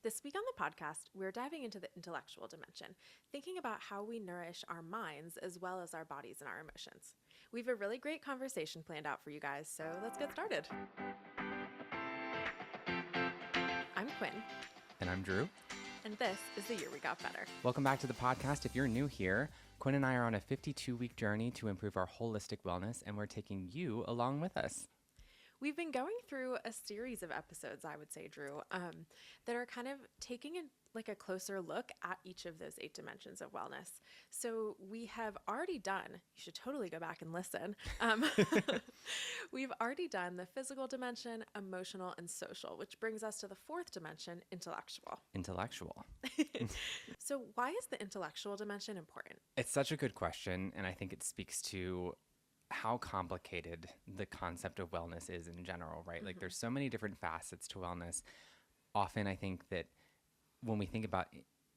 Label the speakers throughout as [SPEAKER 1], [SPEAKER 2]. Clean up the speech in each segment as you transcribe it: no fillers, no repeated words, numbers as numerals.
[SPEAKER 1] This week on the podcast, we're diving into the intellectual dimension, thinking about how we nourish our minds as well as our bodies and our emotions. We have a really great conversation planned out for you guys, so let's get started. I'm Quinn,
[SPEAKER 2] And I'm Drew.
[SPEAKER 1] and this is The Year We Got Better.
[SPEAKER 2] Welcome back to the podcast. If you're new here, Quinn and I are on a 52-week journey to improve our holistic wellness, and we're taking you along with us.
[SPEAKER 1] We've been going through a series of episodes, I would say, Drew, that are kind of taking a closer look at each of those 8 dimensions of wellness. So we have already done, you should totally go back and listen. We've already done the physical dimension, emotional, and social, which brings us to the 4th dimension, intellectual.
[SPEAKER 2] Intellectual.
[SPEAKER 1] So why is the intellectual dimension important?
[SPEAKER 2] It's such a good question, and I think it speaks to how complicated the concept of wellness is in general, right? Like there's so many different facets to wellness. Often I think that when we think about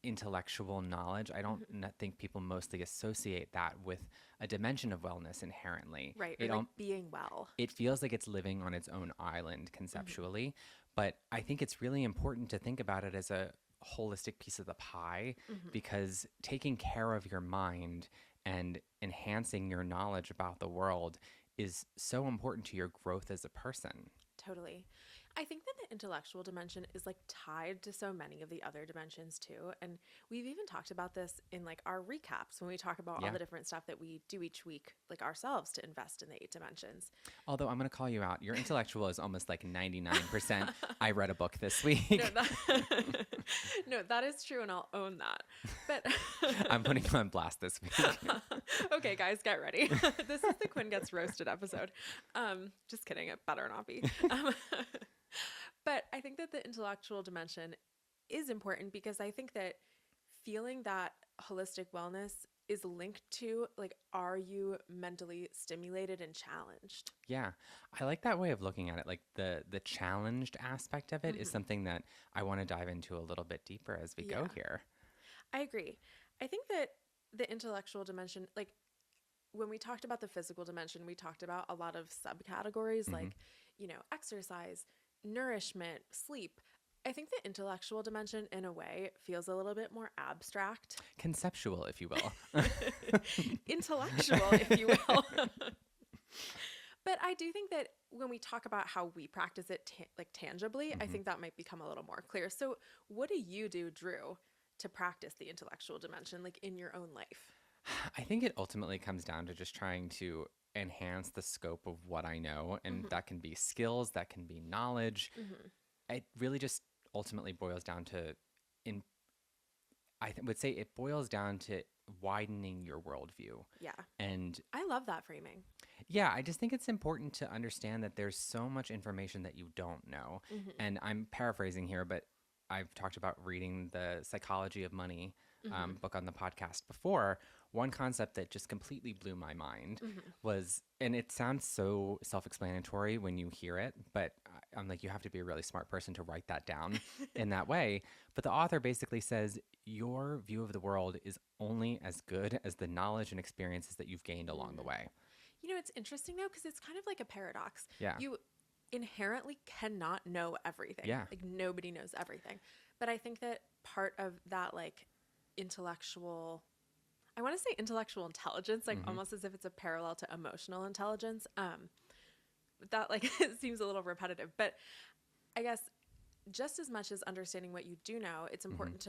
[SPEAKER 2] intellectual knowledge, I don't think people mostly associate that with a dimension of wellness inherently.
[SPEAKER 1] Right, or like being well.
[SPEAKER 2] It feels like it's living on its own island conceptually, but I think it's really important to think about it as a holistic piece of the pie because taking care of your mind and enhancing your knowledge about the world is so important to your growth as a person.
[SPEAKER 1] Totally. I think that the intellectual dimension is like tied to so many of the other dimensions too. And we've even talked about this in like our recaps when we talk about all the different stuff that we do each week, like ourselves, to invest in the 8 dimensions.
[SPEAKER 2] Although I'm going to call you out. Your intellectual is almost like 99%. I read a book this week.
[SPEAKER 1] No, that is true. And I'll own that. But
[SPEAKER 2] I'm putting you on blast this week.
[SPEAKER 1] Okay, guys, get ready. This is the Quinn Gets Roasted episode. Just kidding. It better not be. But I think that the intellectual dimension is important because I think that feeling that holistic wellness is linked to, like, are you mentally stimulated and challenged?
[SPEAKER 2] Yeah, I like that way of looking at it. Like the challenged aspect of it is something that I want to dive into a little bit deeper as we go here.
[SPEAKER 1] I agree. I think that the intellectual dimension, like when we talked about the physical dimension, we talked about a lot of subcategories like, exercise, nourishment, sleep. I think the intellectual dimension in a way feels a little bit more abstract.
[SPEAKER 2] Conceptual, if you will.
[SPEAKER 1] Intellectual, if you will. But I do think that when we talk about how we practice it tangibly, I think that might become a little more clear. So what do you do, Drew, to practice the intellectual dimension, like in your own life?
[SPEAKER 2] I think it ultimately comes down to just trying to enhance the scope of what I know. And that can be skills, that can be knowledge. It really just ultimately boils down to, would say it boils down to widening your worldview.
[SPEAKER 1] Yeah.
[SPEAKER 2] And
[SPEAKER 1] I love that framing.
[SPEAKER 2] yeah, I just think it's important to understand that there's so much information that you don't know. And I'm paraphrasing here, but I've talked about reading the Psychology of Money book on the podcast before. One concept that just completely blew my mind was, and it sounds so self-explanatory when you hear it, but I'm like, you have to be a really smart person to write that down in that way. But the author basically says, your view of the world is only as good as the knowledge and experiences that you've gained along the way.
[SPEAKER 1] It's interesting though, because it's kind of like a paradox.
[SPEAKER 2] Yeah.
[SPEAKER 1] You inherently cannot know everything.
[SPEAKER 2] Yeah.
[SPEAKER 1] Like nobody knows everything. But I think that part of that like intellectual, I want to say intellectual intelligence, like almost as if it's a parallel to emotional intelligence. That like it seems a little repetitive, but I guess just as much as understanding what you do know, it's important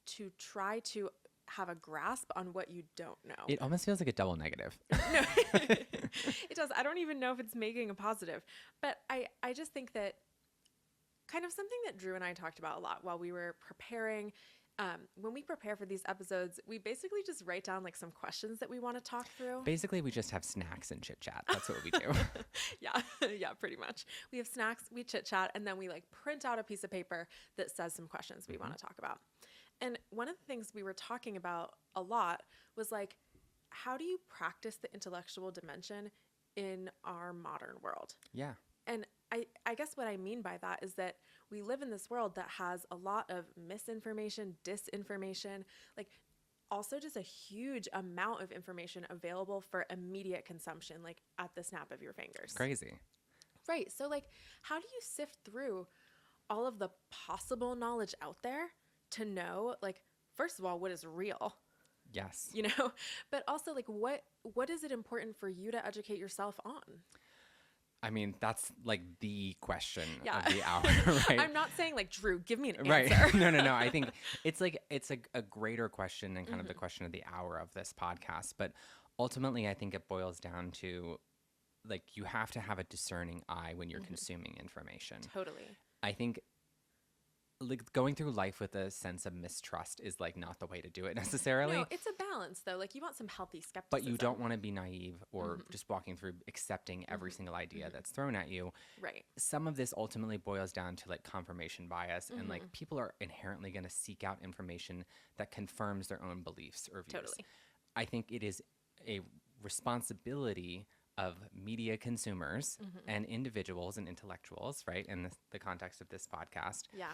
[SPEAKER 1] to try to have a grasp on what you don't know.
[SPEAKER 2] It almost feels like a double negative.
[SPEAKER 1] No, it does. I don't even know if it's making a positive, but I just think that kind of something that Drew and I talked about a lot while we were preparing. When we prepare for these episodes, we basically just write down like some questions that we want to talk through.
[SPEAKER 2] Basically, we just have snacks and chit chat. That's what we do.
[SPEAKER 1] Yeah, pretty much. We have snacks, we chit chat, and then we like print out a piece of paper that says some questions we want to talk about. And one of the things we were talking about a lot was like, how do you practice the intellectual dimension in our modern world?
[SPEAKER 2] Yeah.
[SPEAKER 1] And I guess what I mean by that is that we live in this world that has a lot of misinformation, disinformation, like also just a huge amount of information available for immediate consumption, like at the snap of your fingers.
[SPEAKER 2] Crazy.
[SPEAKER 1] Right. So like, how do you sift through all of the possible knowledge out there to know, like, first of all, what is real,
[SPEAKER 2] Yes.
[SPEAKER 1] you know, but also like what is it important for you to educate yourself on?
[SPEAKER 2] I mean, that's like the question
[SPEAKER 1] Yeah.
[SPEAKER 2] of the hour, right?
[SPEAKER 1] I'm not saying like, Drew, give me an
[SPEAKER 2] Right.
[SPEAKER 1] answer.
[SPEAKER 2] No. I think it's like a greater question and kind of the question of the hour of this podcast. But ultimately, I think it boils down to like you have to have a discerning eye when you're consuming information.
[SPEAKER 1] Totally.
[SPEAKER 2] I think like going through life with a sense of mistrust is like not the way to do it necessarily.
[SPEAKER 1] No, it's a balance though. Like you want some healthy skepticism.
[SPEAKER 2] But you don't want to be naive or just walking through accepting every single idea that's thrown at you.
[SPEAKER 1] Right.
[SPEAKER 2] Some of this ultimately boils down to like confirmation bias and like people are inherently going to seek out information that confirms their own beliefs or views.
[SPEAKER 1] Totally.
[SPEAKER 2] I think it is a responsibility of media consumers and individuals and intellectuals, right, in the context of this podcast,
[SPEAKER 1] Yeah.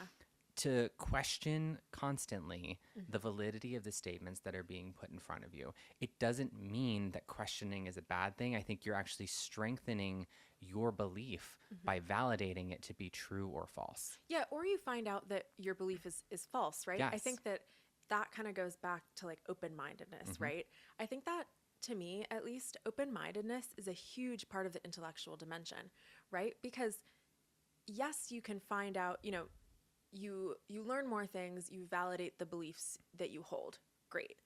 [SPEAKER 2] to question constantly the validity of the statements that are being put in front of you. It doesn't mean that questioning is a bad thing. I think you're actually strengthening your belief by validating it to be true or false.
[SPEAKER 1] Yeah, or you find out that your belief is false, right? I
[SPEAKER 2] Yes.
[SPEAKER 1] think that kind of goes back to like open-mindedness, right? I think that to me, at least, open-mindedness is a huge part of the intellectual dimension, right? Because yes, you can find out, you know, you learn more things, you validate the beliefs that you hold. Great.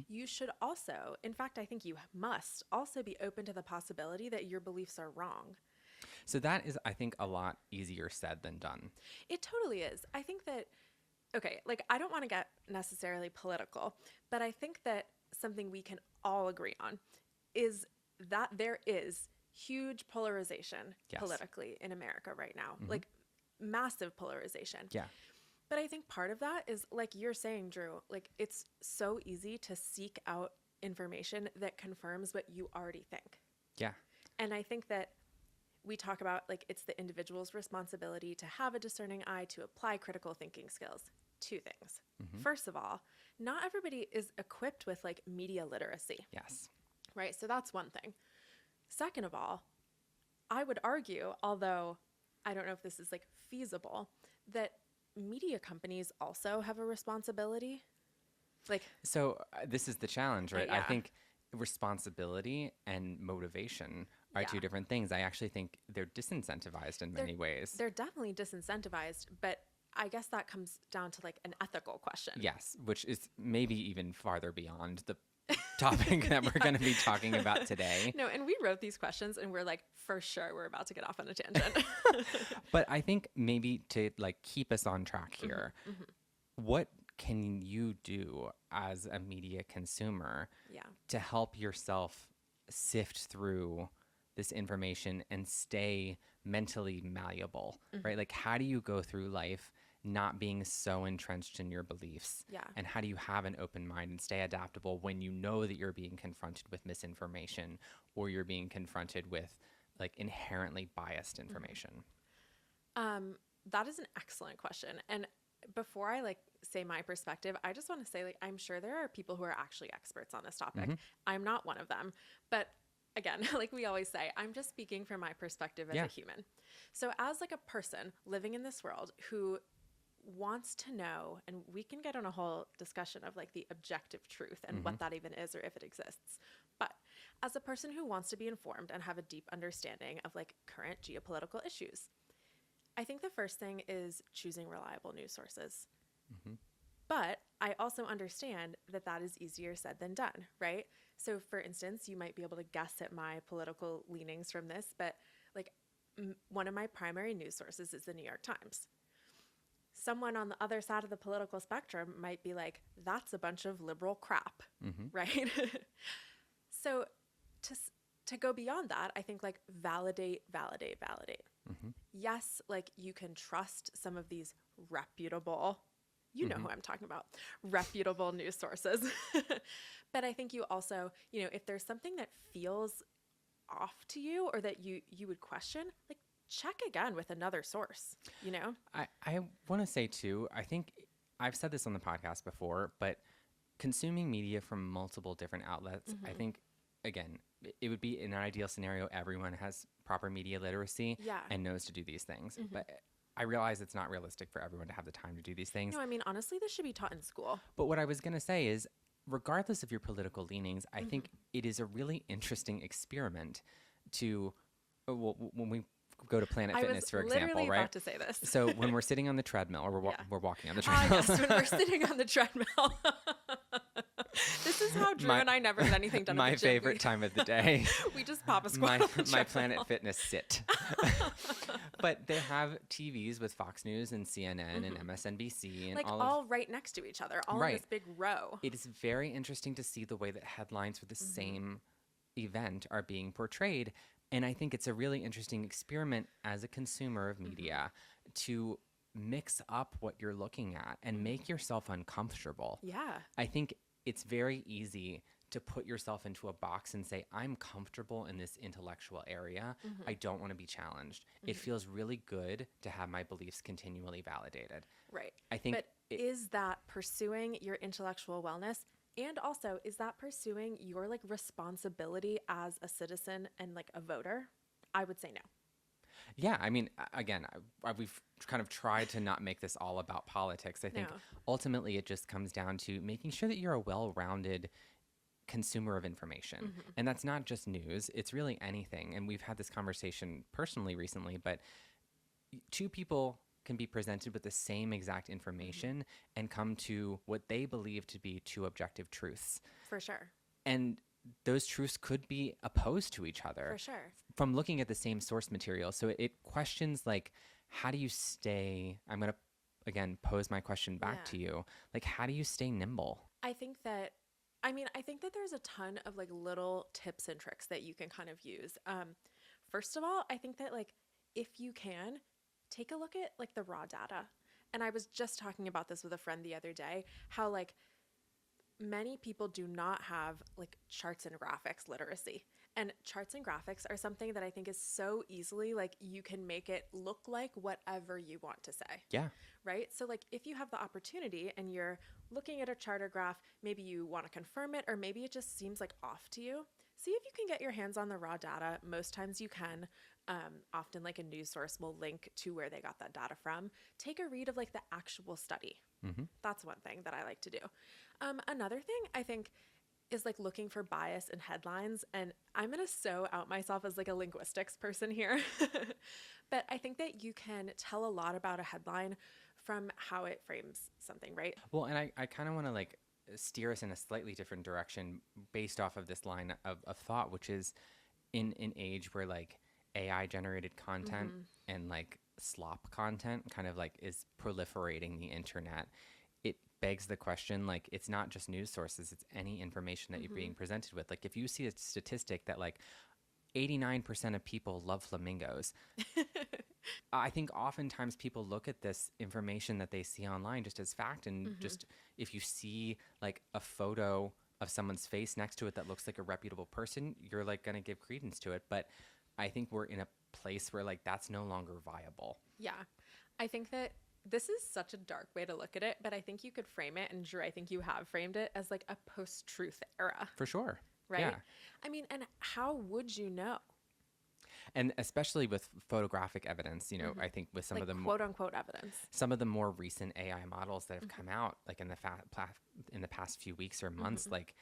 [SPEAKER 1] You should also, in fact, I think you must also be open to the possibility that your beliefs are wrong.
[SPEAKER 2] So that is, I think, a lot easier said than done.
[SPEAKER 1] It totally is. I think that, okay, like I don't want to get necessarily political, but I think that something we can all agree on is that there is huge polarization
[SPEAKER 2] Yes.
[SPEAKER 1] politically in America right now, like massive polarization.
[SPEAKER 2] Yeah.
[SPEAKER 1] But I think part of that is like you're saying, Drew, like it's so easy to seek out information that confirms what you already think.
[SPEAKER 2] Yeah.
[SPEAKER 1] And I think that we talk about like it's the individual's responsibility to have a discerning eye, to apply critical thinking skills. Two things. First of all, not everybody is equipped with like media literacy,
[SPEAKER 2] Yes.
[SPEAKER 1] right? So that's one thing. Second of all, I would argue, although I don't know if this is like feasible, that media companies also have a responsibility. Like,
[SPEAKER 2] So this is the challenge, right? I
[SPEAKER 1] Yeah.
[SPEAKER 2] think responsibility and motivation are two
[SPEAKER 1] Yeah.
[SPEAKER 2] different things. I actually think they're disincentivized in many ways.
[SPEAKER 1] they're definitely disincentivized, but I guess that comes down to like an ethical question.
[SPEAKER 2] Yes, which is maybe even farther beyond the topic that we're going to be talking about today.
[SPEAKER 1] No, and we wrote these questions and we're like, for sure, we're about to get off on a tangent.
[SPEAKER 2] But I think maybe to like keep us on track here, what can you do as a media consumer
[SPEAKER 1] Yeah.
[SPEAKER 2] to help yourself sift through this information and stay mentally malleable, right? Like, how do you go through life not being so entrenched in your beliefs?
[SPEAKER 1] Yeah.
[SPEAKER 2] And how do you have an open mind and stay adaptable when you know that you're being confronted with misinformation or you're being confronted with like inherently biased information?
[SPEAKER 1] That is an excellent question. And before I like say my perspective, I just want to say like I'm sure there are people who are actually experts on this topic. I'm not one of them. But again, like we always say, I'm just speaking from my perspective as a human. So as like a person living in this world who wants to know, and we can get on a whole discussion of like the objective truth and what that even is or if it exists. But as a person who wants to be informed and have a deep understanding of like current geopolitical issues, I think the first thing is choosing reliable news sources. But I also understand that that is easier said than done, right? So for instance, you might be able to guess at my political leanings from this, but like one of my primary news sources is the New York Times. Someone on the other side of the political spectrum might be like, that's a bunch of liberal crap, right? So to go beyond that, I think like validate. Yes, like you can trust some of these reputable, you know who I'm talking about, reputable news sources. But I think you also, you know, if there's something that feels off to you or that you would question, like check again with another source, you know?
[SPEAKER 2] I want to say too, I think I've said this on the podcast before, but consuming media from multiple different outlets, I think, again, it would be in an ideal scenario, everyone has proper media literacy
[SPEAKER 1] Yeah.
[SPEAKER 2] and knows to do these things. But I realize it's not realistic for everyone to have the time to do these things.
[SPEAKER 1] No, I mean, honestly, this should be taught in school.
[SPEAKER 2] But what I was going to say is, regardless of your political leanings, I think it is a really interesting experiment to, when we go to Planet Fitness, for example,
[SPEAKER 1] literally
[SPEAKER 2] right?
[SPEAKER 1] about to say this.
[SPEAKER 2] So when we're sitting on the treadmill, or
[SPEAKER 1] Yeah.
[SPEAKER 2] we're walking on the treadmill.
[SPEAKER 1] Yes, when we're sitting on the treadmill. This is how Drew and I never had anything done.
[SPEAKER 2] My
[SPEAKER 1] at the gym.
[SPEAKER 2] favorite time of the day.
[SPEAKER 1] We just pop a squat on the
[SPEAKER 2] My
[SPEAKER 1] treadmill.
[SPEAKER 2] Planet Fitness sit. But they have TVs with Fox News and CNN and MSNBC and
[SPEAKER 1] Like all right next to each other, all in this big row.
[SPEAKER 2] It is very interesting to see the way that headlines for the same event are being portrayed. And I think it's a really interesting experiment as a consumer of media to mix up what you're looking at and make yourself uncomfortable.
[SPEAKER 1] Yeah.
[SPEAKER 2] I think it's very easy to put yourself into a box and say, I'm comfortable in this intellectual area. I don't want to be challenged. It feels really good to have my beliefs continually validated.
[SPEAKER 1] Right.
[SPEAKER 2] I think
[SPEAKER 1] But is that pursuing your intellectual wellness? And also, is that pursuing your like responsibility as a citizen and like a voter? I would say no.
[SPEAKER 2] Yeah, I mean, again, we've kind of tried to not make this all about politics. I think
[SPEAKER 1] No.
[SPEAKER 2] ultimately it just comes down to making sure that you're a well-rounded consumer of information. And that's not just news, it's really anything. And we've had this conversation personally recently, but two people can be presented with the same exact information and come to what they believe to be two objective truths.
[SPEAKER 1] For sure.
[SPEAKER 2] And those truths could be opposed to each other.
[SPEAKER 1] For sure.
[SPEAKER 2] From looking at the same source material. So it questions like, how do you stay, I'm going to, again, pose my question back to you. Like, how do you stay nimble?
[SPEAKER 1] I think that there's a ton of like little tips and tricks that you can kind of use. First of all, I think that like, if you can, take a look at like the raw data. And I was just talking about this with a friend the other day, how like many people do not have like charts and graphics literacy. And charts and graphics are something that I think is so easily like you can make it look like whatever you want to say.
[SPEAKER 2] Yeah.
[SPEAKER 1] Right? So like if you have the opportunity and you're looking at a chart or graph, maybe you want to confirm it or maybe it just seems like off to you. See if you can get your hands on the raw data. Most times you can. Often like a news source will link to where they got that data from. Take a read of like the actual study. That's one thing that I like to do. Another thing I think is like looking for bias in headlines. And I'm going to so out myself as like a linguistics person here. But I think that you can tell a lot about a headline from how it frames something, right?
[SPEAKER 2] Well, and I kind of want to like steer us in a slightly different direction based off of this line of thought, which is in an age where like AI generated content and like slop content kind of like is proliferating the internet. It begs the question, like, it's not just news sources, it's any information that you're being presented with. Like, if you see a statistic that like 89% of people love flamingos, I think oftentimes people look at this information that they see online just as fact. And just if you see like a photo of someone's face next to it that looks like a reputable person, you're like going to give credence to it. But I think we're in a place where like that's no longer viable.
[SPEAKER 1] Yeah. I think that this is such a dark way to look at it, but I think you could frame it, and Drew, I think you have framed it as like a post-truth era.
[SPEAKER 2] For sure.
[SPEAKER 1] Right?
[SPEAKER 2] Yeah.
[SPEAKER 1] I mean, and how would you know?
[SPEAKER 2] And especially with photographic evidence, you know, I think with some
[SPEAKER 1] Like
[SPEAKER 2] of the
[SPEAKER 1] quote unquote evidence.
[SPEAKER 2] some of the more recent AI models that have come out, like in the past few weeks or months, like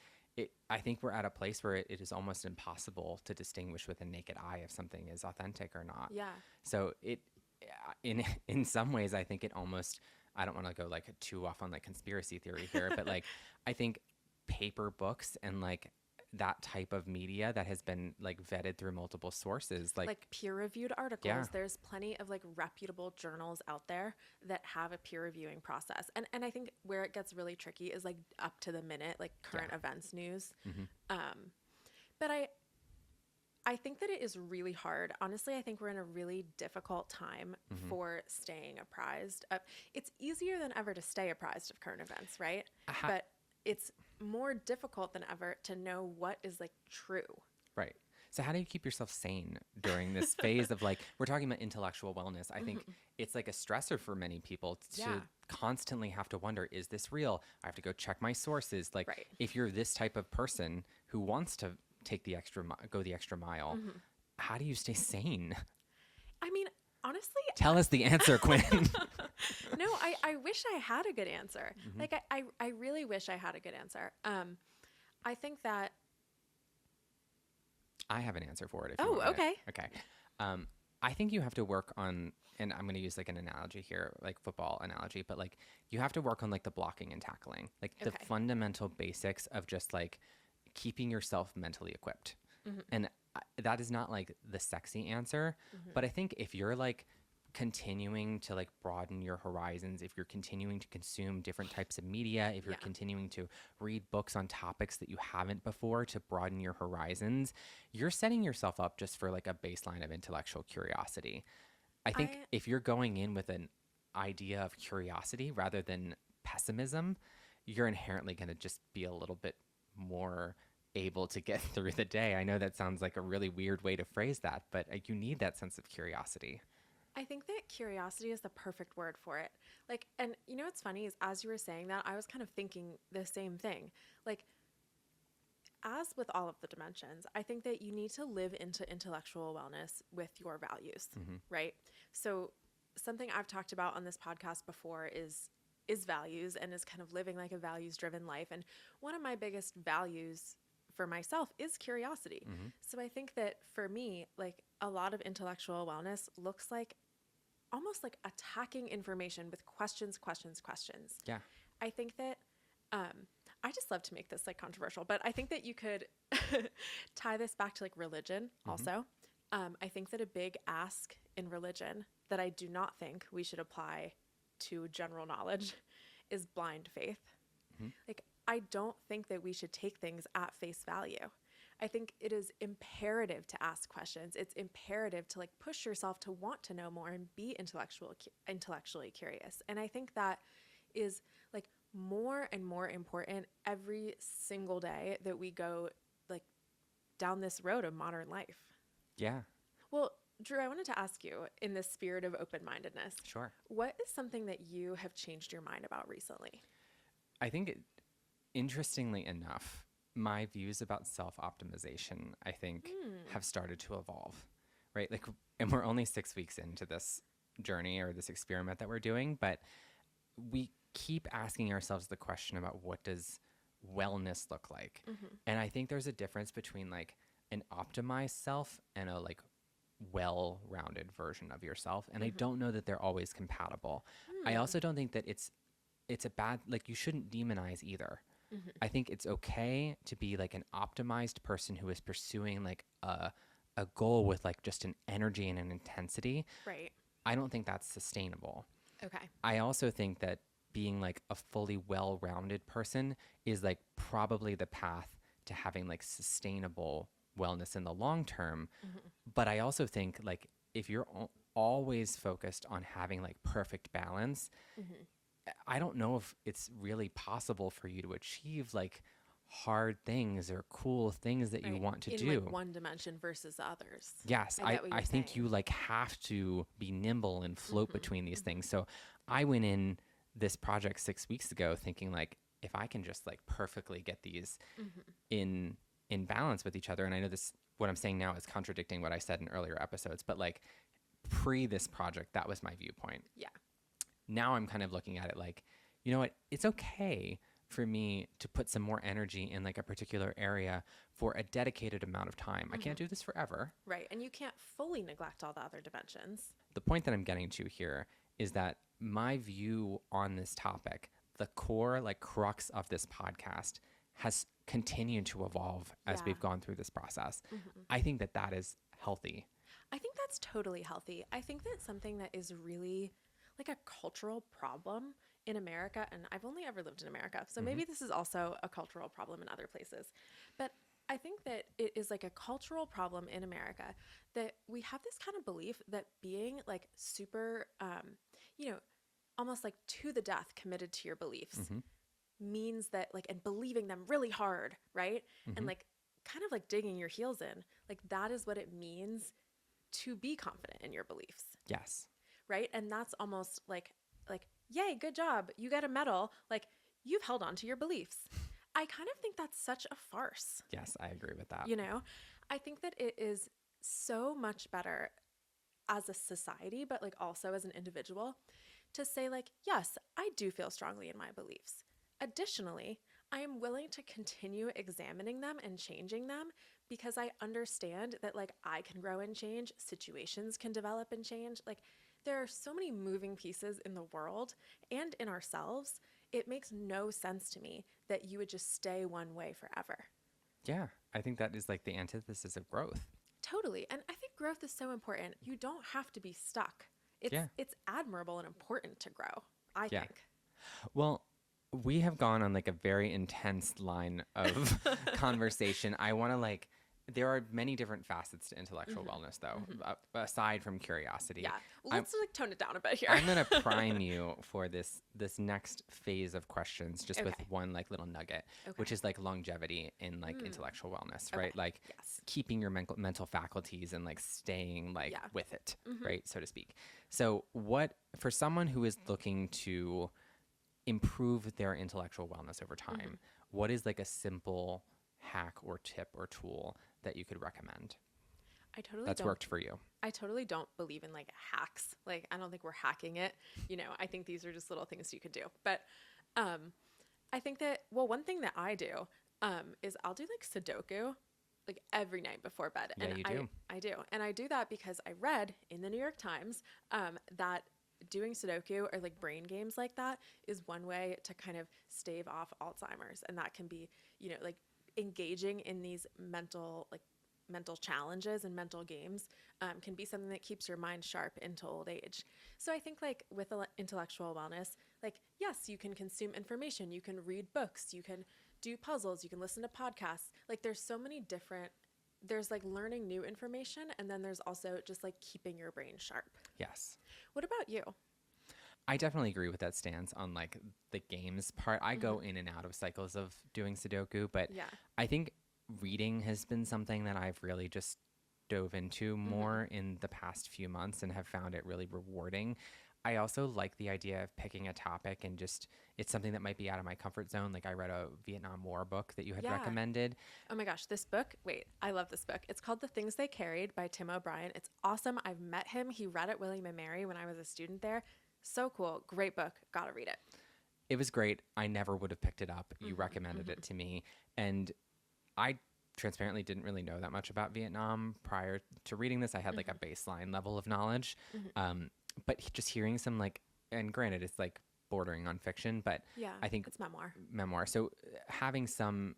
[SPEAKER 2] I think we're at a place where it is almost impossible to distinguish with a naked eye if something is authentic or not.
[SPEAKER 1] Yeah.
[SPEAKER 2] So in some ways, I think it almost, I don't want to go like too off on like conspiracy theory here, but like I think paper books and like that type of media that has been like vetted through multiple sources, like
[SPEAKER 1] peer-reviewed articles.
[SPEAKER 2] Yeah.
[SPEAKER 1] There's plenty of like reputable journals out there that have a peer reviewing process. And I think where it gets really tricky is like up to the minute, like current events news. But I think that it is really hard. Honestly, I think we're in a really difficult time for staying apprised of. It's easier than ever to stay apprised of current events, right? But it's more difficult than ever to know what is like true.
[SPEAKER 2] Right. So how do you keep yourself sane during this phase of like, we're talking about intellectual wellness. I think it's like a stressor for many people to constantly have to wonder, is this real? I have to go check my sources. Like if you're this type of person who wants to take the extra, go the extra mile, how do you stay sane?
[SPEAKER 1] I mean, honestly,
[SPEAKER 2] Tell us the answer, Quinn.
[SPEAKER 1] no, I wish I had a good answer. Like, I really wish I had a good answer. I think that.
[SPEAKER 2] I have an answer for it if you
[SPEAKER 1] Oh,
[SPEAKER 2] want
[SPEAKER 1] okay.
[SPEAKER 2] it. Okay. I think you have to work on, and I'm going to use like an analogy here, like football analogy, but like you have to work on like the blocking and tackling, like the
[SPEAKER 1] Okay.
[SPEAKER 2] fundamental basics of just like keeping yourself mentally equipped.
[SPEAKER 1] Mm-hmm.
[SPEAKER 2] And that is not like the sexy answer, but I think if you're like continuing to like broaden your horizons, if you're continuing to consume different types of media, if you're
[SPEAKER 1] Yeah.
[SPEAKER 2] continuing to read books on topics that you haven't before to broaden your horizons, you're setting yourself up just for like a baseline of intellectual curiosity. I think
[SPEAKER 1] I
[SPEAKER 2] if you're going in with an idea of curiosity rather than pessimism, you're inherently going to just be a little bit more able to get through the day. I know that sounds like a really weird way to phrase that, but you need that sense of curiosity.
[SPEAKER 1] I think that curiosity is the perfect word for it. Like, and you know what's funny is as you were saying that, I was kind of thinking the same thing. Like, as with all of the dimensions, I think that you need to live into intellectual wellness with your values, right? So, something I've talked about on this podcast before is values and is kind of living like a values driven life. And one of my biggest values for myself is curiosity. So I think that for me, like a lot of intellectual wellness looks like almost like attacking information with questions, questions, questions.
[SPEAKER 2] Yeah.
[SPEAKER 1] I think that I just love to make this like controversial, but I think that you could tie this back to like religion also. I think that a big ask in religion that I do not think we should apply to general knowledge is blind faith. Like, I don't think that we should take things at face value. I think it is imperative to ask questions. It's imperative to like push yourself to want to know more and be intellectually curious. And I think that is like more and more important every single day that we go like down this road of modern life.
[SPEAKER 2] Yeah.
[SPEAKER 1] Well, Drew, I wanted to ask you in the spirit of open-mindedness,
[SPEAKER 2] Sure.
[SPEAKER 1] what is something that you have changed your mind about recently?
[SPEAKER 2] I think, interestingly enough, my views about self-optimization, I think, have started to evolve, right? Like, and we're only 6 weeks into this journey or this experiment that we're doing, but we keep asking ourselves the question about what does wellness look like? And I think there's a difference between like an optimized self and a like well-rounded version of yourself. And I don't know that they're always compatible. I also don't think that it's a bad, like you shouldn't demonize either. I think it's okay to be like an optimized person who is pursuing like a goal with like just an energy and an intensity.
[SPEAKER 1] Right.
[SPEAKER 2] I don't think that's sustainable.
[SPEAKER 1] Okay.
[SPEAKER 2] I also think that being like a fully well-rounded person is like probably the path to having like sustainable wellness in the long term. But I also think like if you're always focused on having like perfect balance, I don't know if it's really possible for you to achieve like hard things or cool things that you
[SPEAKER 1] Right.
[SPEAKER 2] want to
[SPEAKER 1] in
[SPEAKER 2] do.
[SPEAKER 1] like one dimension versus others.
[SPEAKER 2] Yes,
[SPEAKER 1] I get what
[SPEAKER 2] I
[SPEAKER 1] you're
[SPEAKER 2] think
[SPEAKER 1] saying.
[SPEAKER 2] you like have to be nimble and float between these things. So I went in this project 6 weeks ago thinking like if I can just like perfectly get these in balance with each other, and I know this what I'm saying now is contradicting what I said in earlier episodes, but like pre this project, that was my viewpoint.
[SPEAKER 1] Yeah.
[SPEAKER 2] Now I'm kind of looking at it like, you know what, it's okay for me to put some more energy in like a particular area for a dedicated amount of time. I can't do this forever.
[SPEAKER 1] Right. And you can't fully neglect all the other dimensions.
[SPEAKER 2] The point that I'm getting to here is that my view on this topic, the core like crux of this podcast, has continued to evolve as
[SPEAKER 1] Yeah.
[SPEAKER 2] we've gone through this process. I think that that is healthy.
[SPEAKER 1] I think that's totally healthy. I think that's something that is really like a cultural problem in America. And I've only ever lived in America. So maybe this is also a cultural problem in other places. But I think that it is like a cultural problem in America that we have this kind of belief that being like super, you know, almost like to the death committed to your beliefs means that like, and believing them really hard, right? And like kind of like digging your heels in, like that is what it means to be confident in your beliefs,
[SPEAKER 2] Yes.
[SPEAKER 1] right? And that's almost like yay, good job, you get a medal, like you've held on to your beliefs. I kind of think that's such a farce.
[SPEAKER 2] Yes, I agree with that.
[SPEAKER 1] You know, I think that it is so much better as a society, but like also as an individual, to say like, yes, I do feel strongly in my beliefs. Additionally, I am willing to continue examining them and changing them because I understand that like I can grow and change, situations can develop and change. Like there are so many moving pieces in the world and in ourselves. It makes no sense to me that you would just stay one way forever.
[SPEAKER 2] Yeah, I think that is like the antithesis of growth.
[SPEAKER 1] Totally. And I think growth is so important. You don't have to be stuck.
[SPEAKER 2] Yeah.
[SPEAKER 1] It's admirable and important to grow, I
[SPEAKER 2] Yeah.
[SPEAKER 1] think.
[SPEAKER 2] Well, we have gone on like a very intense line of conversation. I want to like, there are many different facets to intellectual wellness, though, aside from curiosity.
[SPEAKER 1] Yeah. Well, let's like tone it down a bit here.
[SPEAKER 2] I'm gonna prime you for this next phase of questions, just with
[SPEAKER 1] Okay.
[SPEAKER 2] one like little nugget, which is like longevity in like intellectual wellness,
[SPEAKER 1] Okay.
[SPEAKER 2] right? Like
[SPEAKER 1] Yes.
[SPEAKER 2] keeping your mental faculties and like staying like
[SPEAKER 1] Yeah.
[SPEAKER 2] with it, right, so to speak. So, what for someone who is looking to improve their intellectual wellness over time, what is like a simple hack or tip or tool that you could recommend
[SPEAKER 1] I totally
[SPEAKER 2] that's
[SPEAKER 1] don't.
[SPEAKER 2] worked for you?
[SPEAKER 1] I totally don't believe in like hacks. Like I don't think we're hacking it. You know, I think these are just little things you could do. But I think that well, one thing that I do is I'll do like Sudoku like every night before bed.
[SPEAKER 2] Yeah,
[SPEAKER 1] And
[SPEAKER 2] you do.
[SPEAKER 1] I do. And I do that because I read in the New York Times that doing Sudoku or like brain games like that is one way to kind of stave off Alzheimer's. And that can be, you know, like engaging in these mental challenges and mental games can be something that keeps your mind sharp into old age. So I think like with intellectual wellness, like yes, you can consume information, you can read books, you can do puzzles, you can listen to podcasts. Like there's so many different there's like learning new information and then there's also just like keeping your brain sharp.
[SPEAKER 2] Yes.
[SPEAKER 1] What about you?
[SPEAKER 2] I definitely agree with that stance on like the games part. I go in and out of cycles of doing Sudoku, but
[SPEAKER 1] Yeah.
[SPEAKER 2] I think reading has been something that I've really just dove into more in the past few months and have found it really rewarding. I also like the idea of picking a topic and just it's something that might be out of my comfort zone. Like I read a Vietnam War book that you had
[SPEAKER 1] Yeah.
[SPEAKER 2] recommended.
[SPEAKER 1] Oh my gosh, this book, wait, I love this book. It's called The Things They Carried by Tim O'Brien. It's awesome. I've met him. He read at William and Mary when I was a student there. So cool. Great book. Gotta read it.
[SPEAKER 2] It was great. I never would have picked it up. You recommended it to me. And I transparently didn't really know that much about Vietnam prior to reading this. I had like a baseline level of knowledge. But just hearing some like, and granted, it's like bordering on fiction, but
[SPEAKER 1] Yeah.
[SPEAKER 2] I think
[SPEAKER 1] it's memoir.
[SPEAKER 2] memoir. So having some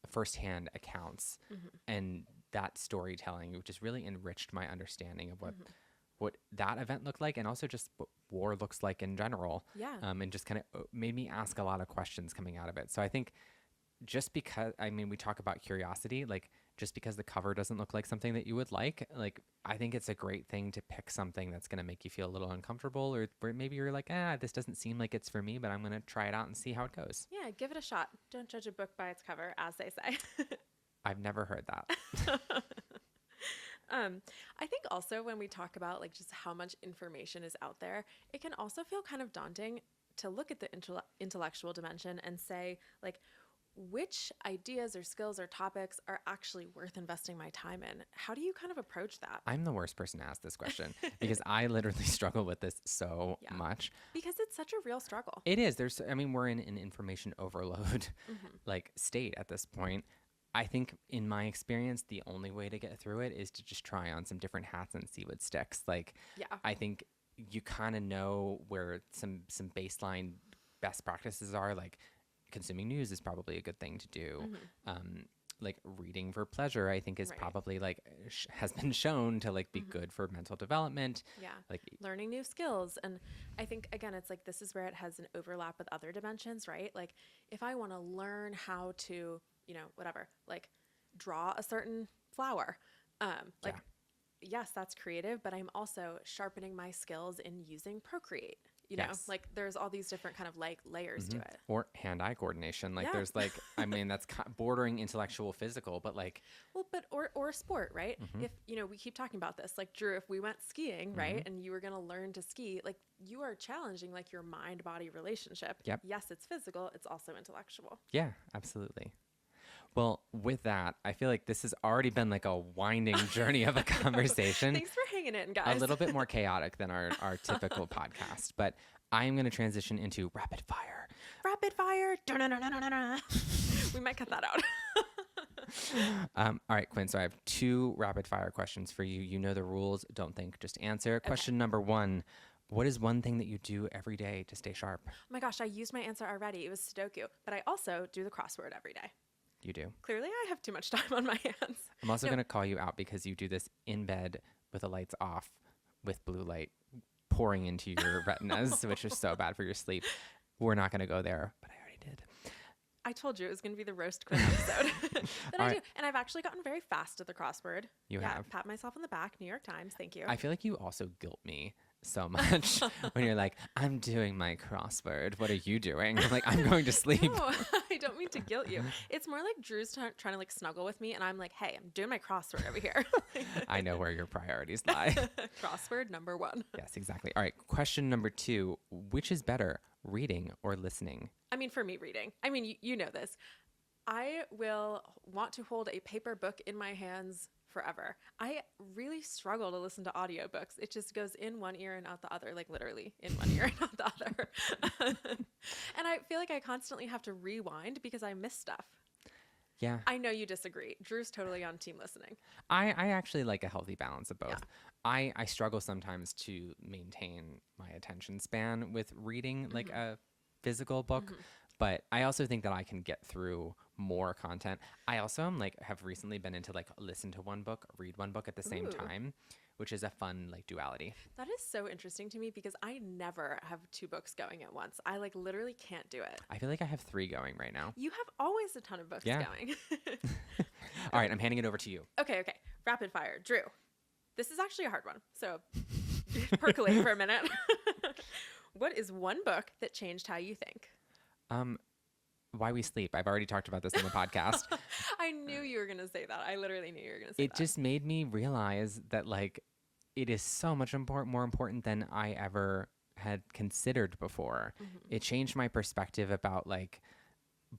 [SPEAKER 2] firsthand accounts and that storytelling just really enriched my understanding of what that event looked like and also just what war looks like in general.
[SPEAKER 1] Yeah.
[SPEAKER 2] And just kind of made me ask a lot of questions coming out of it. So I think just because, I mean, we talk about curiosity, like just because the cover doesn't look like something that you would like, I think it's a great thing to pick something that's going to make you feel a little uncomfortable or where maybe you're like, this doesn't seem like it's for me, but I'm going to try it out and see how it goes.
[SPEAKER 1] Yeah, give it a shot. Don't judge a book by its cover, as they say.
[SPEAKER 2] I've never heard that.
[SPEAKER 1] I think also when we talk about like just how much information is out there, it can also feel kind of daunting to look at the intellectual dimension and say like, which ideas or skills or topics are actually worth investing my time in? How do you kind of approach that?
[SPEAKER 2] I'm the worst person to ask this question because I literally struggle with this so much.
[SPEAKER 1] Because it's such a real struggle.
[SPEAKER 2] It is. We're in an information overload like state at this point. I think in my experience, the only way to get through it is to just try on some different hats and see what sticks. Like, I think you kind of know where some baseline best practices are, like consuming news is probably a good thing to do. Like reading for pleasure, I think is probably like has been shown to like be good for mental development.
[SPEAKER 1] Yeah.
[SPEAKER 2] Like
[SPEAKER 1] learning new skills. And I think, again, it's like this is where it has an overlap with other dimensions, right? Like if I want to learn how to, you know, whatever, like draw a certain flower, yes, that's creative, but I'm also sharpening my skills in using Procreate. You know, like there's all these different kind of like layers to it.
[SPEAKER 2] Or hand-eye coordination. Like there's like, I mean, that's bordering intellectual physical, but like.
[SPEAKER 1] Well, but, or sport, right? If, you know, we keep talking about this, like Drew, if we went skiing, right? And you were going to learn to ski, like you are challenging like your mind-body relationship.
[SPEAKER 2] Yep.
[SPEAKER 1] Yes, it's physical. It's also intellectual.
[SPEAKER 2] Yeah, absolutely. Well, with that, I feel like this has already been like a winding journey of a conversation.
[SPEAKER 1] Thanks for hanging in,
[SPEAKER 2] A
[SPEAKER 1] guys.
[SPEAKER 2] little bit more chaotic than our typical podcast, but I'm going to transition into rapid fire.
[SPEAKER 1] Rapid fire. We might cut that out.
[SPEAKER 2] All right, Quinn. So I have 2 rapid fire questions for you. You know the rules. Don't think, just answer.
[SPEAKER 1] Okay.
[SPEAKER 2] Question number 1. What is one thing that you do every day to stay sharp?
[SPEAKER 1] Oh my gosh, I used my answer already. It was Sudoku, but I also do the crossword every day.
[SPEAKER 2] You do.
[SPEAKER 1] Clearly, I have too much time on my hands.
[SPEAKER 2] I'm also going to call you out because you do this in bed with the lights off with blue light pouring into your retinas, which is so bad for your sleep. We're not going to go there, but I already did.
[SPEAKER 1] I told you it was going to be the roast Quinn episode. But I
[SPEAKER 2] right.
[SPEAKER 1] do. And I've actually gotten very fast at the crossword.
[SPEAKER 2] You have.
[SPEAKER 1] Pat myself on the back. New York Times. Thank you.
[SPEAKER 2] I feel like you also guilt me so much when you're like, I'm doing my crossword. What are you doing? I'm like, I'm going to sleep.
[SPEAKER 1] No, I don't mean to guilt you. It's more like Drew's trying to like snuggle with me, and I'm like, hey, I'm doing my crossword over here.
[SPEAKER 2] I know where your priorities lie.
[SPEAKER 1] Crossword number 1.
[SPEAKER 2] Yes, exactly. All right. Question number 2. Which is better, reading or listening?
[SPEAKER 1] I mean, for me, reading. I mean, you know this. I will want to hold a paper book in my hands forever. I really struggle to listen to audiobooks. It just goes in one ear and out the other, like literally in one ear and out the other. And I feel like I constantly have to rewind because I miss stuff.
[SPEAKER 2] Yeah.
[SPEAKER 1] I know you disagree. Drew's totally on team listening.
[SPEAKER 2] I actually like a healthy balance of both.
[SPEAKER 1] Yeah.
[SPEAKER 2] I struggle sometimes to maintain my attention span with reading like a physical book, but I also think that I can get through more content. I also am like have recently been into like listen to one book, read one book at the same time, which is a fun like duality.
[SPEAKER 1] That is so interesting to me because I never have 2 books going at once. I like literally can't do it.
[SPEAKER 2] I feel like I have 3 going right now.
[SPEAKER 1] You have always a ton of books going.
[SPEAKER 2] All right, I'm handing it over to you.
[SPEAKER 1] Okay. Rapid fire. Drew. This is actually a hard one. So percolate for a minute. What is one book that changed how you think?
[SPEAKER 2] Why We Sleep. I've already talked about this in the podcast.
[SPEAKER 1] I knew you were going to say that. I literally knew you were going to say that.
[SPEAKER 2] It just made me realize that like it is so much more important than I ever had considered before. It changed my perspective about like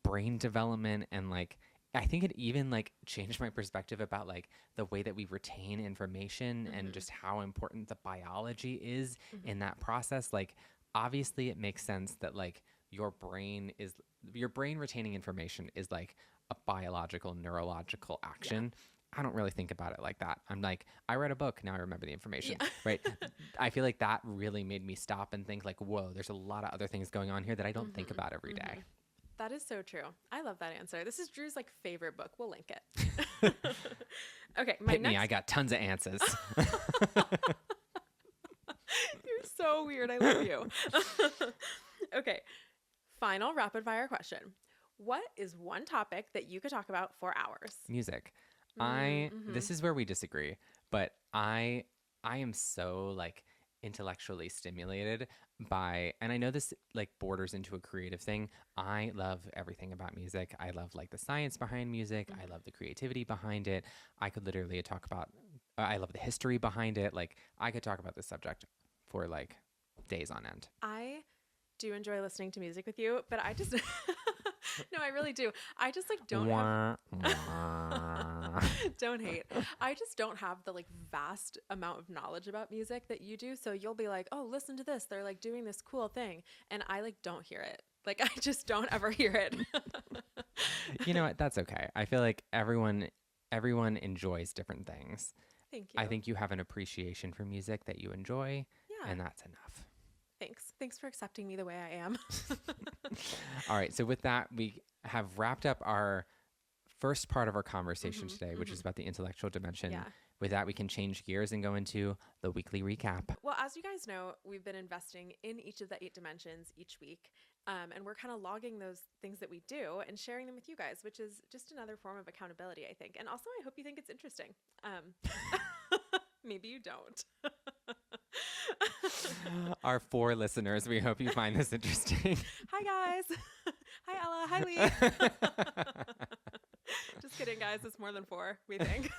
[SPEAKER 2] brain development and like I think it even like changed my perspective about like the way that we retain information and just how important the biology is in that process. Like obviously it makes sense that like your brain retaining information is like a biological neurological action. I don't really think about it like that. I'm like, I read a book, now I remember the information, right? I feel like that really made me stop and think like, whoa, there's a lot of other things going on here that I don't think about every day.
[SPEAKER 1] That is so true. I love that answer. This is Drew's like favorite book. We'll link it. Okay.
[SPEAKER 2] Hit me. I got tons of answers.
[SPEAKER 1] You're so weird. I love you. Okay. Final rapid fire question. What is one topic that you could talk about for hours?
[SPEAKER 2] Music. This is where we disagree, but I am so like intellectually stimulated by, and I know this like borders into a creative thing. I love everything about music. I love like the science behind music. I love the creativity behind it. I could literally talk about, I love the history behind it. Like I could talk about this subject for like days on end.
[SPEAKER 1] I do enjoy listening to music with you, but I just, no, I really do. I just like don't have, don't hate. I just don't have the like vast amount of knowledge about music that you do. So you'll be like, oh, listen to this. They're like doing this cool thing. And I like don't hear it. Like I just don't ever hear it.
[SPEAKER 2] You know what? That's okay. I feel like everyone enjoys different things.
[SPEAKER 1] Thank you.
[SPEAKER 2] I think you have an appreciation for music that you enjoy,
[SPEAKER 1] Yeah.
[SPEAKER 2] and that's enough.
[SPEAKER 1] Thanks for accepting me the way I am.
[SPEAKER 2] All right. So with that, we have wrapped up our first part of our conversation today, which is about the intellectual dimension.
[SPEAKER 1] Yeah.
[SPEAKER 2] With that, we can change gears and go into the weekly recap.
[SPEAKER 1] Well, as you guys know, we've been investing in each of the 8 dimensions each week. And we're kind of logging those things that we do and sharing them with you guys, which is just another form of accountability, I think. And also, I hope you think it's interesting. Maybe you don't.
[SPEAKER 2] Our 4 listeners, we hope you find this interesting.
[SPEAKER 1] Hi, guys. Hi, Ella. Hi, Lee. Just kidding, guys. It's more than 4, we think.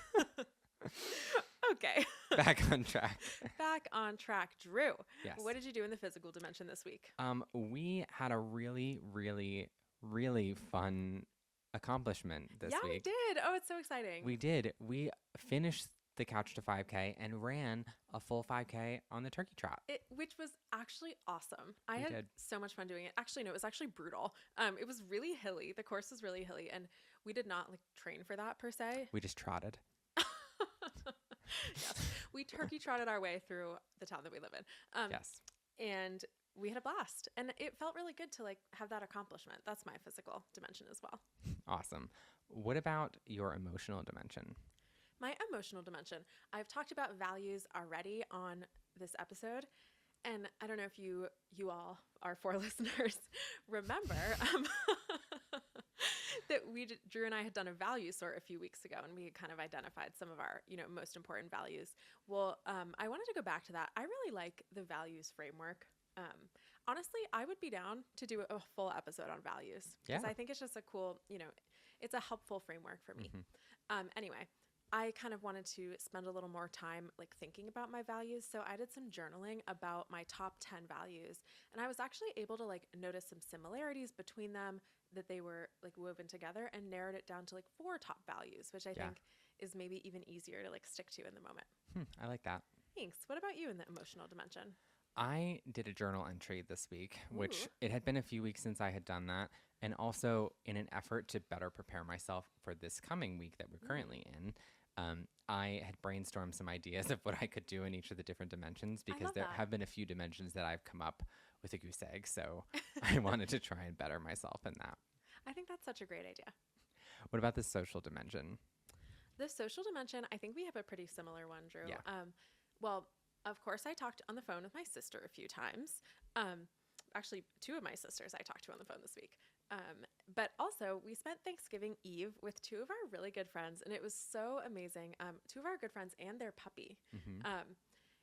[SPEAKER 1] Okay.
[SPEAKER 2] Back on track.
[SPEAKER 1] Back on track. Drew,
[SPEAKER 2] Yes.
[SPEAKER 1] what did you do in the physical dimension this week?
[SPEAKER 2] We had a really, really, really fun accomplishment this
[SPEAKER 1] Yeah, we
[SPEAKER 2] week.
[SPEAKER 1] did. Oh, it's so exciting.
[SPEAKER 2] We did. We finished the Couch to 5K and ran a full 5K on the turkey trot.
[SPEAKER 1] Which was actually awesome. I
[SPEAKER 2] We
[SPEAKER 1] had
[SPEAKER 2] did.
[SPEAKER 1] so much fun doing it. Actually, no, it was actually brutal. It was really hilly. The course was really hilly, and we did not like train for that per se.
[SPEAKER 2] We just trotted.
[SPEAKER 1] Yes, we turkey trotted our way through the town that we live in.
[SPEAKER 2] Yes.
[SPEAKER 1] And we had a blast, and it felt really good to like have that accomplishment. That's my physical dimension as well.
[SPEAKER 2] Awesome. What about your emotional dimension?
[SPEAKER 1] My emotional dimension. I've talked about values already on this episode, and I don't know if you all, our 4 listeners, remember that Drew and I had done a value sort a few weeks ago, and we had kind of identified some of our most important values. Well, I wanted to go back to that. I really like the values framework. Honestly, I would be down to do a full episode on values because I think it's just a cool, it's a helpful framework for me. Anyway, I kind of wanted to spend a little more time like thinking about my values. So I did some journaling about my top 10 values, and I was actually able to like notice some similarities between them, that they were like woven together, and narrowed it down to like 4 top values, which I think is maybe even easier to like stick to in the moment.
[SPEAKER 2] I like that.
[SPEAKER 1] Thanks. What about you in the emotional dimension?
[SPEAKER 2] I did a journal entry this week, which
[SPEAKER 1] Ooh.
[SPEAKER 2] it had been a few weeks since I had done that. And also in an effort to better prepare myself for this coming week that we're currently in, I had brainstormed some ideas of what I could do in each of the different dimensions, because there have been a few dimensions that I've come up with a goose egg. So I wanted to try and better myself in that.
[SPEAKER 1] I think that's such a great idea.
[SPEAKER 2] What about the social dimension?
[SPEAKER 1] The social dimension, I think we have a pretty similar one, Drew.
[SPEAKER 2] Yeah.
[SPEAKER 1] Well, of course, I talked on the phone with my sister a few times. Actually, 2 of my sisters I talked to on the phone this week. But also, we spent Thanksgiving Eve with 2 of our really good friends, and it was so amazing. 2 of our good friends and their puppy.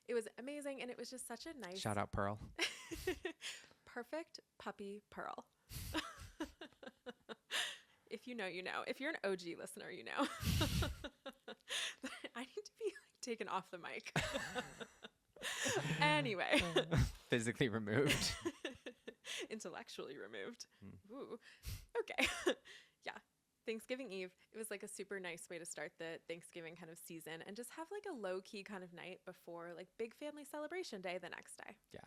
[SPEAKER 1] It was amazing, and it was just such a nice...
[SPEAKER 2] Shout out Pearl.
[SPEAKER 1] Perfect puppy Pearl. If you know, you know. If you're an OG listener, you know. I need to be like, taken off the mic. Anyway.
[SPEAKER 2] Physically removed.
[SPEAKER 1] Intellectually removed. Ooh. Okay. Yeah. Thanksgiving Eve, it was like a super nice way to start the Thanksgiving kind of season, and just have like a low key kind of night before like big family celebration day the next day.
[SPEAKER 2] Yeah,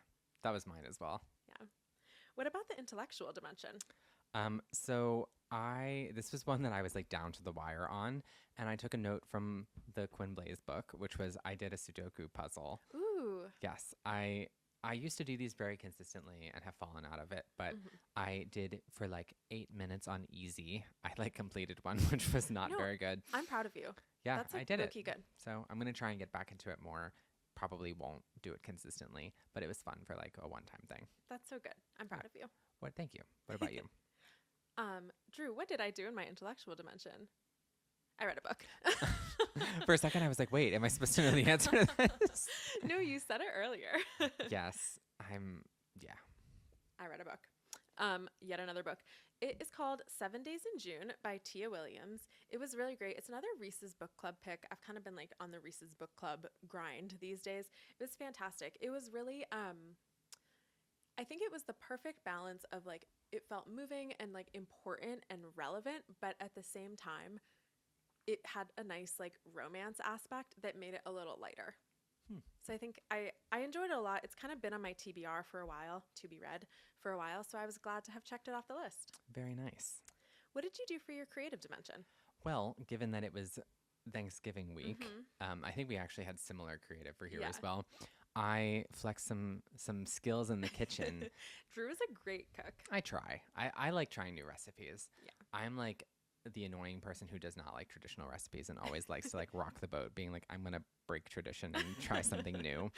[SPEAKER 2] that was mine as well.
[SPEAKER 1] Yeah. What about the intellectual dimension?
[SPEAKER 2] So this was one that I was like down to the wire on, and I took a note from the Quinn Blaze book, which was I did a Sudoku puzzle.
[SPEAKER 1] Ooh.
[SPEAKER 2] Yes, I used to do these very consistently and have fallen out of it, but I did for like 8 minutes on easy. I like completed one, which was not very good.
[SPEAKER 1] I'm proud of you.
[SPEAKER 2] Yeah,
[SPEAKER 1] That's like
[SPEAKER 2] I did it.
[SPEAKER 1] Good.
[SPEAKER 2] So I'm going to try and get back into it more. Probably won't do it consistently, but it was fun for like a one-time thing.
[SPEAKER 1] That's so good. I'm proud of you.
[SPEAKER 2] What? Thank you. What about you?
[SPEAKER 1] Drew, what did I do in my intellectual dimension? I read a book.
[SPEAKER 2] For a second, I was like, wait, am I supposed to know the answer to this?
[SPEAKER 1] No, you said it earlier.
[SPEAKER 2] Yes, yeah.
[SPEAKER 1] I read a book. Yet another book. It is called 7 Days in June by Tia Williams. It was really great. It's another Reese's Book Club pick. I've kind of been like on the Reese's Book Club grind these days. It was fantastic. It was really, I think it was the perfect balance of like, it felt moving and like important and relevant, but at the same time, it had a nice like romance aspect that made it a little lighter. So I think I enjoyed it a lot. It's kind of been on my TBR for a while, to be read for a while. So I was glad to have checked it off the list.
[SPEAKER 2] Very nice.
[SPEAKER 1] What did you do for your creative dimension?
[SPEAKER 2] Well, given that it was Thanksgiving week, I think we actually had similar creative for here as well. I flexed some skills in the kitchen.
[SPEAKER 1] Drew is a great cook.
[SPEAKER 2] I try. I like trying new recipes.
[SPEAKER 1] Yeah.
[SPEAKER 2] I'm like the annoying person who does not like traditional recipes and always likes to like rock the boat, being like, I'm going to break tradition and try something new.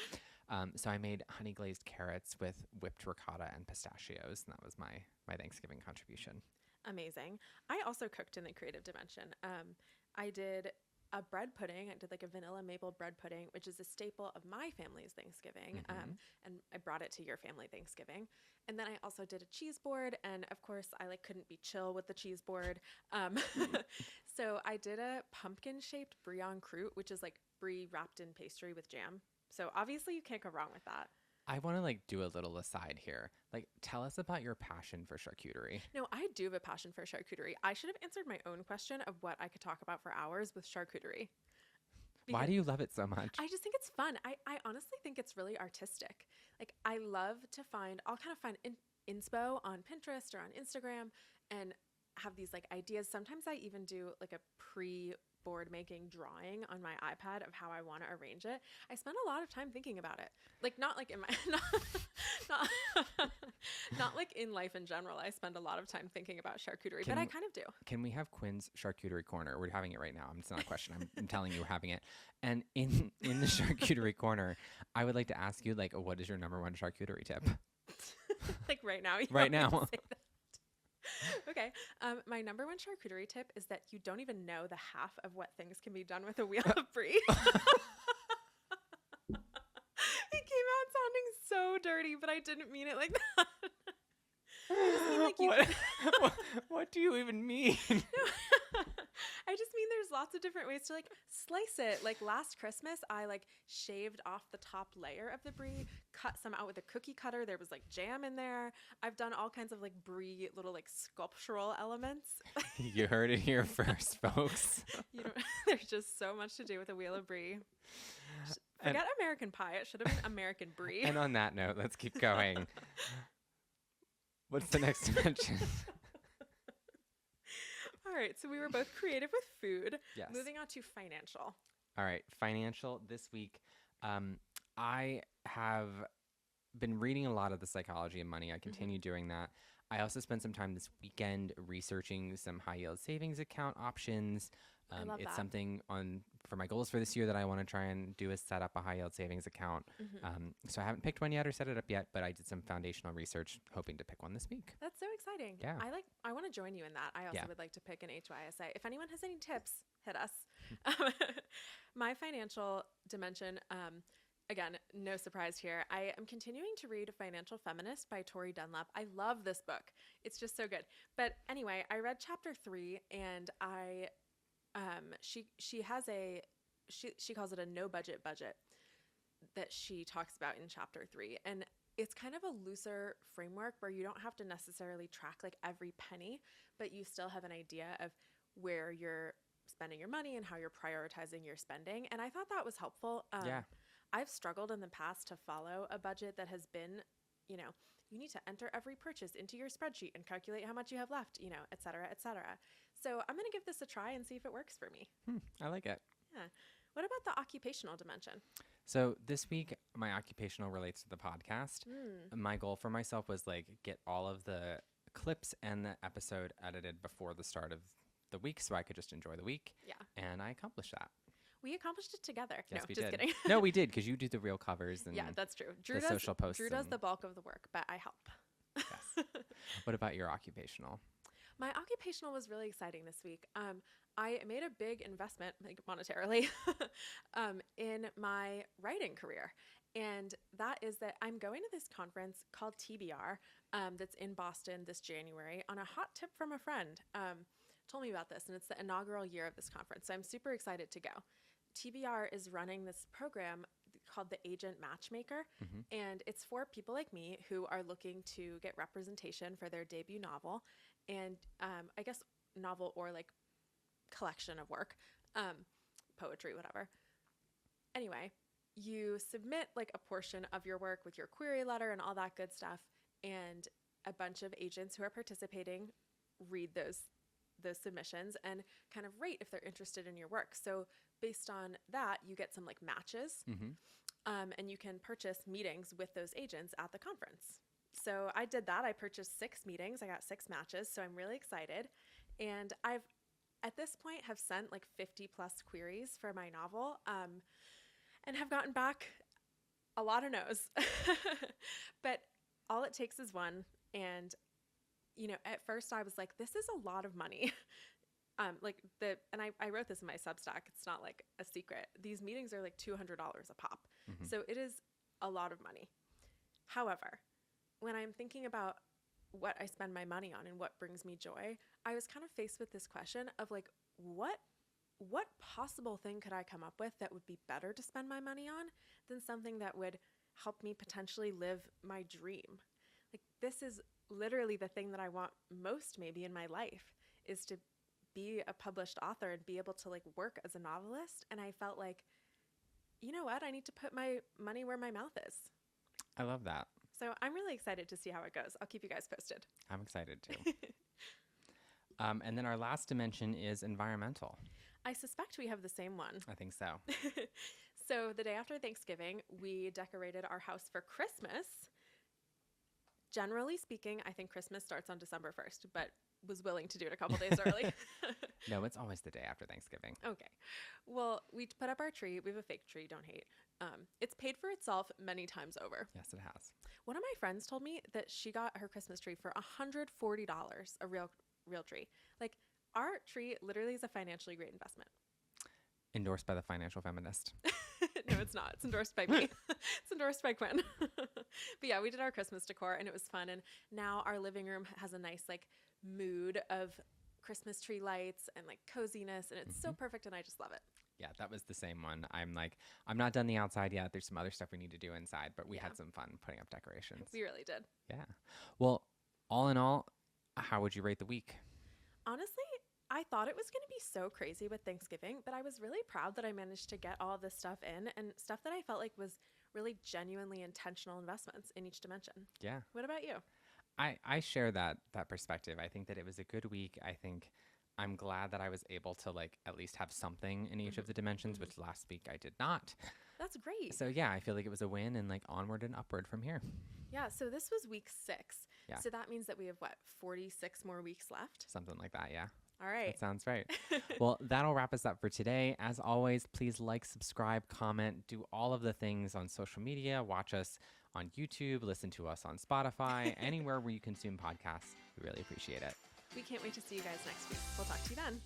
[SPEAKER 2] So I made honey glazed carrots with whipped ricotta and pistachios, and that was my Thanksgiving contribution.
[SPEAKER 1] Amazing. I also cooked in the creative dimension. I did a bread pudding. I did like a vanilla maple bread pudding, which is a staple of my family's Thanksgiving. And I brought it to your family Thanksgiving. And then I also did a cheese board. And of course, I like couldn't be chill with the cheese board. So I did a pumpkin shaped brie en croûte, which is like brie wrapped in pastry with jam. So obviously you can't go wrong with that.
[SPEAKER 2] I want to like do a little aside here. Like tell us about your passion for charcuterie.
[SPEAKER 1] No, I do have a passion for charcuterie. I should have answered my own question of what I could talk about for hours with charcuterie.
[SPEAKER 2] Why do you love it so much?
[SPEAKER 1] I just think it's fun. I honestly think it's really artistic. Like, I love to I'll kind of find inspo on Pinterest or on Instagram and have these like ideas. Sometimes I even do like a board making drawing on my iPad of how I want to arrange it. I spend a lot of time thinking about it. Like, not like in my not, not like in life in general. I spend a lot of time thinking about charcuterie, but I kind of do.
[SPEAKER 2] Can we have Quinn's charcuterie corner? We're having it right now. It's not a question. I'm telling you we're having it. And in the charcuterie corner, I would like to ask you, like, what is your number one charcuterie tip?
[SPEAKER 1] Like right now.
[SPEAKER 2] Right now.
[SPEAKER 1] Okay. My number one charcuterie tip is that you don't even know the half of what things can be done with a wheel of brie. It came out sounding so dirty, but I didn't mean it like that. I mean, like
[SPEAKER 2] what do you even mean?
[SPEAKER 1] I just mean there's lots of different ways to like slice it. Like last Christmas, I like shaved off the top layer of the brie, cut some out with a cookie cutter. There was like jam in there. I've done all kinds of like brie little like sculptural elements.
[SPEAKER 2] You heard it here first, folks.
[SPEAKER 1] There's just so much to do with a wheel of brie. Forget American pie. It should have been American brie.
[SPEAKER 2] And on that note, let's keep going. What's the next dimension?
[SPEAKER 1] All right. So we were both creative with food.
[SPEAKER 2] Yes.
[SPEAKER 1] Moving on to financial.
[SPEAKER 2] All right. Financial this week. I have been reading a lot of the psychology of money. I continue doing that. I also spent some time this weekend researching some high yield savings account options.
[SPEAKER 1] I love
[SPEAKER 2] it's
[SPEAKER 1] that.
[SPEAKER 2] something for my goals for this year that I want to try and do is set up a high yield savings account. So I haven't picked one yet or set it up yet, but I did some foundational research hoping to pick one this week.
[SPEAKER 1] That's so exciting.
[SPEAKER 2] Yeah.
[SPEAKER 1] I want to join you in that. I also would like to pick an HYSA. If anyone has any tips, hit us. My financial dimension, again, no surprise here. I am continuing to read Financial Feminist by Tori Dunlap. I love this book. It's just so good. But anyway, I read chapter 3 and she has she calls it a no budget that she talks about in chapter 3. And it's kind of a looser framework where you don't have to necessarily track like every penny, but you still have an idea of where you're spending your money and how you're prioritizing your spending. And I thought that was helpful. I've struggled in the past to follow a budget that has been, you need to enter every purchase into your spreadsheet and calculate how much you have left, et cetera, et cetera. So I'm going to give this a try and see if it works for me.
[SPEAKER 2] I like it.
[SPEAKER 1] Yeah. What about the occupational dimension?
[SPEAKER 2] So this week, my occupational relates to the podcast. My goal for myself was like get all of the clips and the episode edited before the start of the week so I could just enjoy the week.
[SPEAKER 1] Yeah.
[SPEAKER 2] And I accomplished that.
[SPEAKER 1] We accomplished it together.
[SPEAKER 2] Yes,
[SPEAKER 1] no,
[SPEAKER 2] we
[SPEAKER 1] just
[SPEAKER 2] did.
[SPEAKER 1] kidding.
[SPEAKER 2] No, we did because you do the real covers and
[SPEAKER 1] yeah, that's true.
[SPEAKER 2] the social posts.
[SPEAKER 1] Drew does the bulk of the work, but I help.
[SPEAKER 2] Yes. What about your occupational?
[SPEAKER 1] My occupational was really exciting this week. I made a big investment, like monetarily, in my writing career. And that is that I'm going to this conference called TBR that's in Boston this January on a hot tip from a friend. Told me about this, and it's the inaugural year of this conference. So I'm super excited to go. TBR is running this program called the Agent Matchmaker, and it's for people like me who are looking to get representation for their debut novel, and I guess novel or like collection of work, poetry, whatever. Anyway, you submit like a portion of your work with your query letter and all that good stuff, and a bunch of agents who are participating read those submissions and kind of rate if they're interested in your work. So based on that, you get some like matches, and you can purchase meetings with those agents at the conference. So I did that. I purchased 6 meetings. I got 6 matches. So I'm really excited. And I've, at this point, have sent like 50 plus queries for my novel, and have gotten back a lot of no's. But all it takes is one. And at first I was like, this is a lot of money. I wrote this in my Substack. It's not like a secret. These meetings are like $200 a pop. So it is a lot of money. However, when I'm thinking about what I spend my money on and what brings me joy, I was kind of faced with this question of like, what possible thing could I come up with that would be better to spend my money on than something that would help me potentially live my dream? Like this is literally the thing that I want most maybe in my life, is to be a published author and be able to like work as a novelist. And I felt like, you know what? I need to put my money where my mouth is.
[SPEAKER 2] I love that.
[SPEAKER 1] So I'm really excited to see how it goes. I'll keep you guys posted.
[SPEAKER 2] I'm excited too. And then our last dimension is environmental.
[SPEAKER 1] I suspect we have the same one.
[SPEAKER 2] I think so.
[SPEAKER 1] So the day after Thanksgiving, we decorated our house for Christmas. Generally speaking, I think Christmas starts on December 1st, but was willing to do it a couple days early.
[SPEAKER 2] No, it's always the day after Thanksgiving.
[SPEAKER 1] Okay. Well, we put up our tree. We have a fake tree, don't hate. It's paid for itself many times over.
[SPEAKER 2] Yes, it has.
[SPEAKER 1] One of my friends told me that she got her Christmas tree for $140, a real tree. Like, our tree literally is a financially great investment.
[SPEAKER 2] Endorsed by the financial feminist.
[SPEAKER 1] No, it's not. It's endorsed by me. It's endorsed by Quinn. But yeah, we did our Christmas decor and it was fun. And now our living room has a nice like mood of Christmas tree lights and like coziness. And it's so perfect and I just love it.
[SPEAKER 2] Yeah, that was the same one. I'm not done the outside yet. There's some other stuff we need to do inside, but we had some fun putting up decorations.
[SPEAKER 1] We really did.
[SPEAKER 2] Yeah. Well, all in all, how would you rate the week?
[SPEAKER 1] Honestly, I thought it was going to be so crazy with Thanksgiving, but I was really proud that I managed to get all this stuff in and stuff that I felt like was really genuinely intentional investments in each dimension.
[SPEAKER 2] Yeah.
[SPEAKER 1] What about you?
[SPEAKER 2] I share that perspective. I think that it was a good week. I think I'm glad that I was able to like at least have something in each of the dimensions, which last week I did not.
[SPEAKER 1] That's great.
[SPEAKER 2] So yeah, I feel like it was a win and like onward and upward from here.
[SPEAKER 1] Yeah, so this was week 6.
[SPEAKER 2] Yeah.
[SPEAKER 1] So that means that we have 46 more weeks left?
[SPEAKER 2] Something like that, yeah.
[SPEAKER 1] All right.
[SPEAKER 2] That sounds right. Well, that'll wrap us up for today. As always, please like, subscribe, comment, do all of the things on social media. Watch us on YouTube, listen to us on Spotify, anywhere where you consume podcasts. We really appreciate it.
[SPEAKER 1] We can't wait to see you guys next week. We'll talk to you then.